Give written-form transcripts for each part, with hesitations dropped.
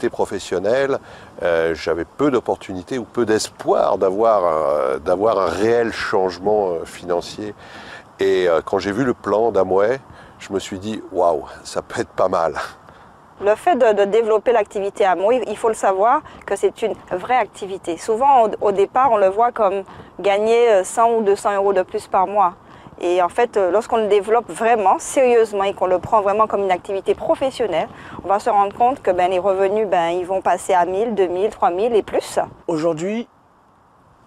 activité professionnelle, j'avais peu d'opportunités ou peu d'espoir d'avoir un réel changement financier. Et quand j'ai vu le plan d'Amway, je me suis dit « Waouh, ça peut être pas mal ». Le fait de développer l'activité Amway, il faut le savoir que c'est une vraie activité. Souvent, au départ, on le voit comme gagner 100 ou 200 euros de plus par mois. Et en fait, lorsqu'on le développe vraiment, sérieusement, et qu'on le prend vraiment comme une activité professionnelle, on va se rendre compte que les revenus, ils vont passer à 1000, 2000, 3000 et plus. Aujourd'hui,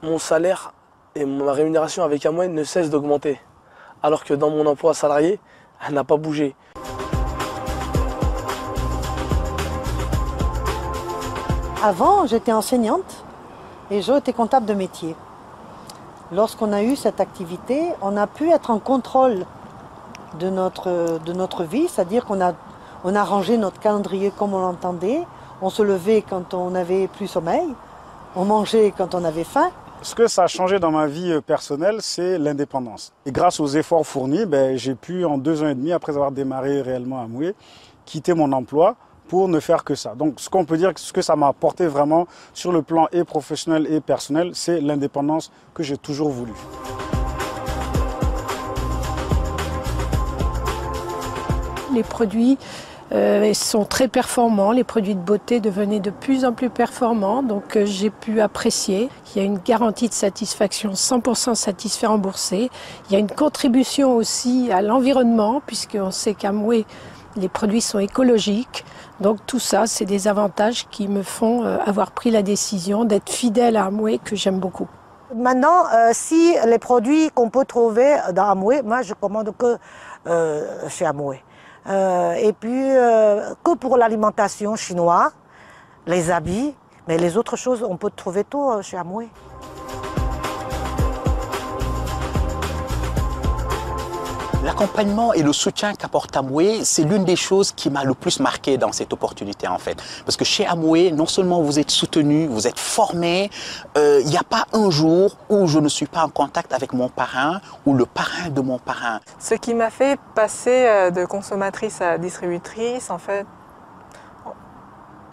mon salaire et ma rémunération avec Amway ne cessent d'augmenter. Alors que dans mon emploi salarié, elle n'a pas bougé. Avant, j'étais enseignante et j'étais comptable de métier. Lorsqu'on a eu cette activité, on a pu être en contrôle de notre vie, c'est-à-dire qu'on a rangé notre calendrier comme on l'entendait, on se levait quand on n'avait plus sommeil, on mangeait quand on avait faim. Ce que ça a changé dans ma vie personnelle, c'est l'indépendance. Et grâce aux efforts fournis, j'ai pu, en 2 ans et demi, après avoir démarré réellement Amway, quitter mon emploi pour ne faire que ça. Donc ce qu'on peut dire, ce que ça m'a apporté vraiment sur le plan et professionnel et personnel, c'est l'indépendance que j'ai toujours voulu. Les produits sont très performants, les produits de beauté devenaient de plus en plus performants, donc j'ai pu apprécier qu'il y a une garantie de satisfaction 100% satisfait remboursé. Il y a une contribution aussi à l'environnement, puisqu'on sait qu'Amway, les produits sont écologiques. Donc tout ça, c'est des avantages qui me font avoir pris la décision d'être fidèle à Amway, que j'aime beaucoup. Maintenant, si les produits qu'on peut trouver dans Amway, moi je commande que chez Amway. Et puis que pour l'alimentation chinoise, les habits, mais les autres choses, on peut trouver tout chez Amway. L'accompagnement et le soutien qu'apporte Amway, c'est l'une des choses qui m'a le plus marqué dans cette opportunité en fait. Parce que chez Amway, non seulement vous êtes soutenu, vous êtes formé, il n'y a pas un jour où je ne suis pas en contact avec mon parrain ou le parrain de mon parrain. Ce qui m'a fait passer de consommatrice à distributrice, en fait,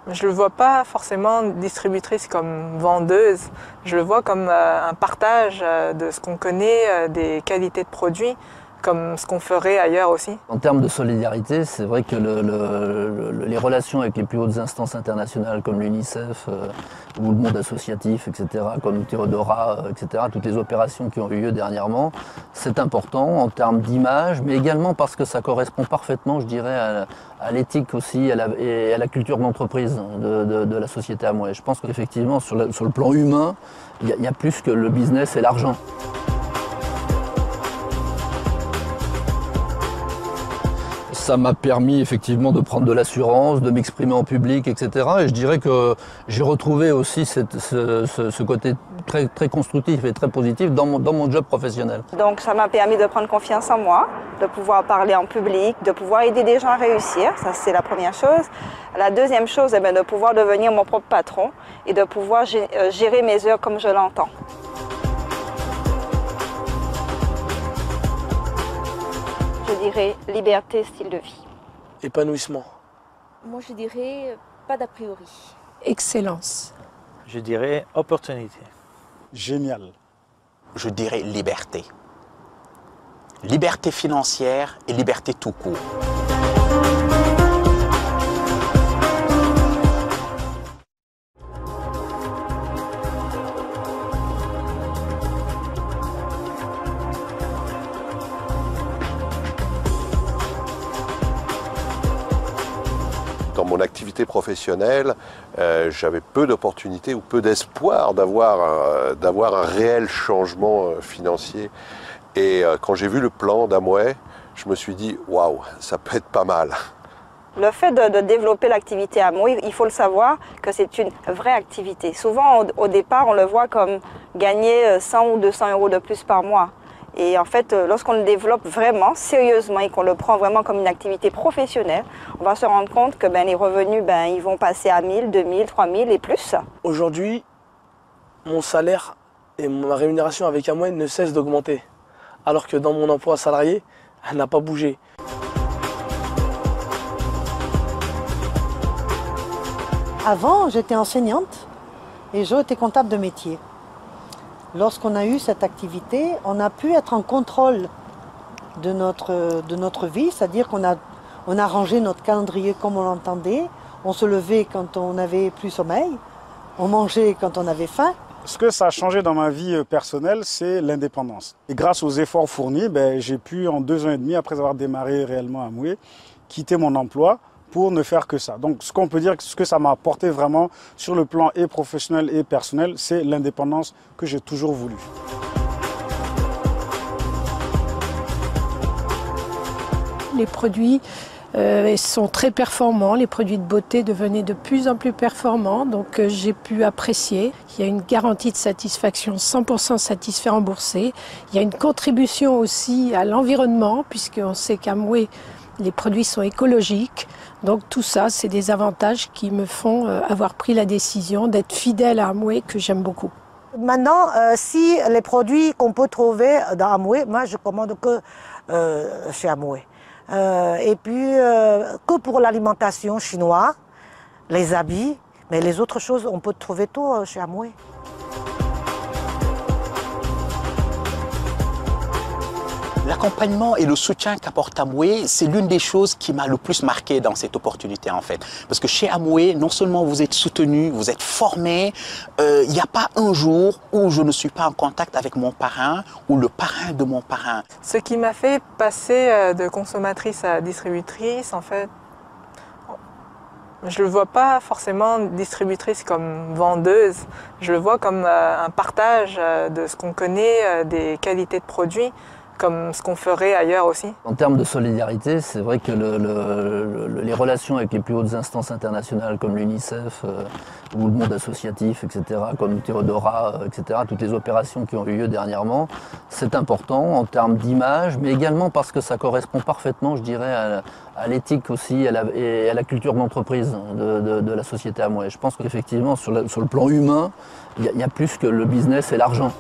je ne le vois pas forcément distributrice comme vendeuse, je le vois comme un partage de ce qu'on connaît, des qualités de produits, comme ce qu'on ferait ailleurs aussi. En termes de solidarité, c'est vrai que les relations avec les plus hautes instances internationales comme l'UNICEF ou le monde associatif, etc., comme Théodora, etc., toutes les opérations qui ont eu lieu dernièrement, c'est important en termes d'image, mais également parce que ça correspond parfaitement, je dirais, à l'éthique aussi et à la culture d'entreprise de la société Amway. Je pense qu'effectivement, sur le plan humain, il y a plus que le business et l'argent. Ça m'a permis effectivement de prendre de l'assurance, de m'exprimer en public, etc. Et je dirais que j'ai retrouvé aussi ce côté très constructif et très positif dans mon job professionnel. Donc ça m'a permis de prendre confiance en moi, de pouvoir parler en public, de pouvoir aider des gens à réussir. Ça, c'est la première chose. La deuxième chose, de pouvoir devenir mon propre patron et de pouvoir gérer mes heures comme je l'entends. Je dirais liberté, style de vie. Épanouissement. Moi, je dirais pas d'a priori. Excellence. Je dirais opportunité. Génial. Je dirais liberté. Liberté financière et liberté tout court. Dans mon activité professionnelle, j'avais peu d'opportunités ou peu d'espoir d'avoir un réel changement financier. Et quand j'ai vu le plan d'Amway, je me suis dit « Waouh, ça peut être pas mal ». Le fait de développer l'activité Amway, il faut le savoir que c'est une vraie activité. Souvent, au départ, on le voit comme gagner 100 ou 200 euros de plus par mois. Et en fait, lorsqu'on le développe vraiment, sérieusement, et qu'on le prend vraiment comme une activité professionnelle, on va se rendre compte que les revenus, ils vont passer à 1000, 2000, 3000 et plus. Aujourd'hui, mon salaire et ma rémunération avec Amway ne cessent d'augmenter. Alors que dans mon emploi salarié, elle n'a pas bougé. Avant, j'étais enseignante et Jo était comptable de métier. Lorsqu'on a eu cette activité, on a pu être en contrôle de notre vie, c'est-à-dire qu'on a rangé notre calendrier comme on l'entendait, on se levait quand on n'avait plus sommeil, on mangeait quand on avait faim. Ce que ça a changé dans ma vie personnelle, c'est l'indépendance. Et grâce aux efforts fournis, j'ai pu, en 2 ans et demi, après avoir démarré réellement à Amway, quitter mon emploi pour ne faire que ça. Donc ce qu'on peut dire, ce que ça m'a apporté vraiment sur le plan et professionnel et personnel, c'est l'indépendance que j'ai toujours voulu. Les produits sont très performants, les produits de beauté devenaient de plus en plus performants, donc j'ai pu apprécier. Il y a une garantie de satisfaction 100% satisfait remboursé. Il y a une contribution aussi à l'environnement, puisqu'on sait qu'Amway, les produits sont écologiques. Donc tout ça, c'est des avantages qui me font avoir pris la décision d'être fidèle à Amway, que j'aime beaucoup. Maintenant, si les produits qu'on peut trouver dans Amway, moi je commande que chez Amway. Et puis, que pour l'alimentation chinoise, les habits, mais les autres choses, on peut trouver tout chez Amway. L'accompagnement et le soutien qu'apporte Amway, c'est l'une des choses qui m'a le plus marqué dans cette opportunité en fait. Parce que chez Amway, non seulement vous êtes soutenu, vous êtes formé, il n'y a pas un jour où je ne suis pas en contact avec mon parrain ou le parrain de mon parrain. Ce qui m'a fait passer de consommatrice à distributrice, en fait, je ne le vois pas forcément distributrice comme vendeuse, je le vois comme un partage de ce qu'on connaît, des qualités de produits, comme ce qu'on ferait ailleurs aussi. En termes de solidarité, c'est vrai que les relations avec les plus hautes instances internationales comme l'UNICEF ou le monde associatif, etc., comme Théodora, etc., toutes les opérations qui ont eu lieu dernièrement, c'est important en termes d'image, mais également parce que ça correspond parfaitement, je dirais, à l'éthique aussi et à la culture d'entreprise de la société Amway. Je pense qu'effectivement, sur le plan humain, il y a plus que le business et l'argent.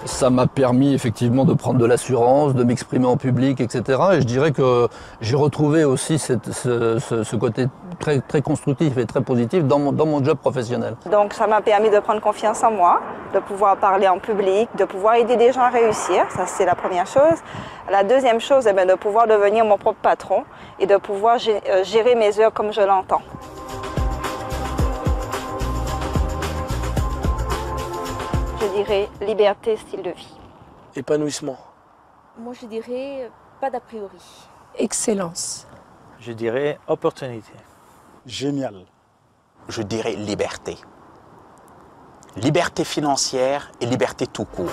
Ça m'a permis effectivement de prendre de l'assurance, de m'exprimer en public, etc. Et je dirais que j'ai retrouvé aussi ce côté très constructif et très positif dans mon job professionnel. Donc ça m'a permis de prendre confiance en moi, de pouvoir parler en public, de pouvoir aider des gens à réussir, ça c'est la première chose. La deuxième chose, de pouvoir devenir mon propre patron et de pouvoir gérer mes heures comme je l'entends. Je dirais liberté, style de vie. Épanouissement. Moi, je dirais pas d'a priori. Excellence. Je dirais opportunité. Génial. Je dirais liberté. Liberté financière et liberté tout court.